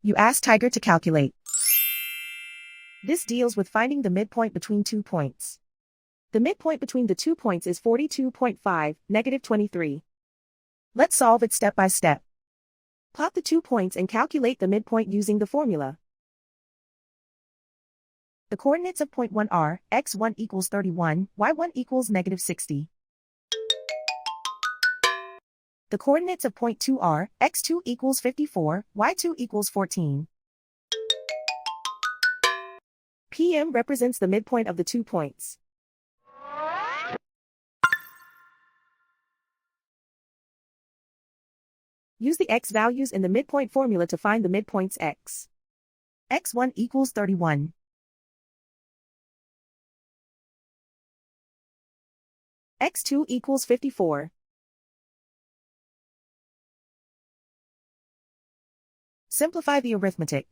You ask Tiger to calculate. This deals with finding the midpoint between 2 points. The midpoint between the 2 points is 42.5, negative 23. Let's solve it step by step. Plot the 2 points and calculate the midpoint using the formula. The coordinates of point 1 are, x1 equals 31, y1 equals negative 60. The coordinates of point 2 are, x2 equals 54, y2 equals 14. PM represents the midpoint of the 2 points. Use the x values in the midpoint formula to find the midpoints x. x1 equals 31. x2 equals 54. Simplify the arithmetic.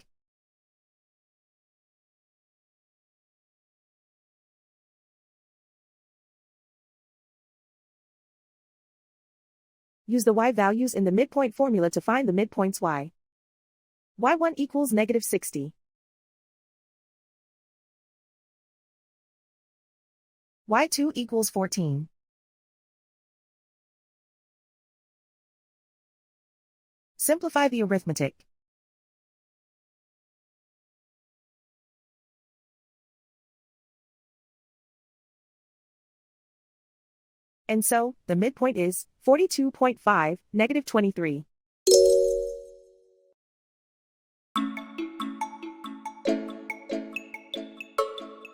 Use the y values in the midpoint formula to find the midpoints y. y1 equals negative 60. y2 equals 14. Simplify the arithmetic. And so, the midpoint is 42.5, negative 23.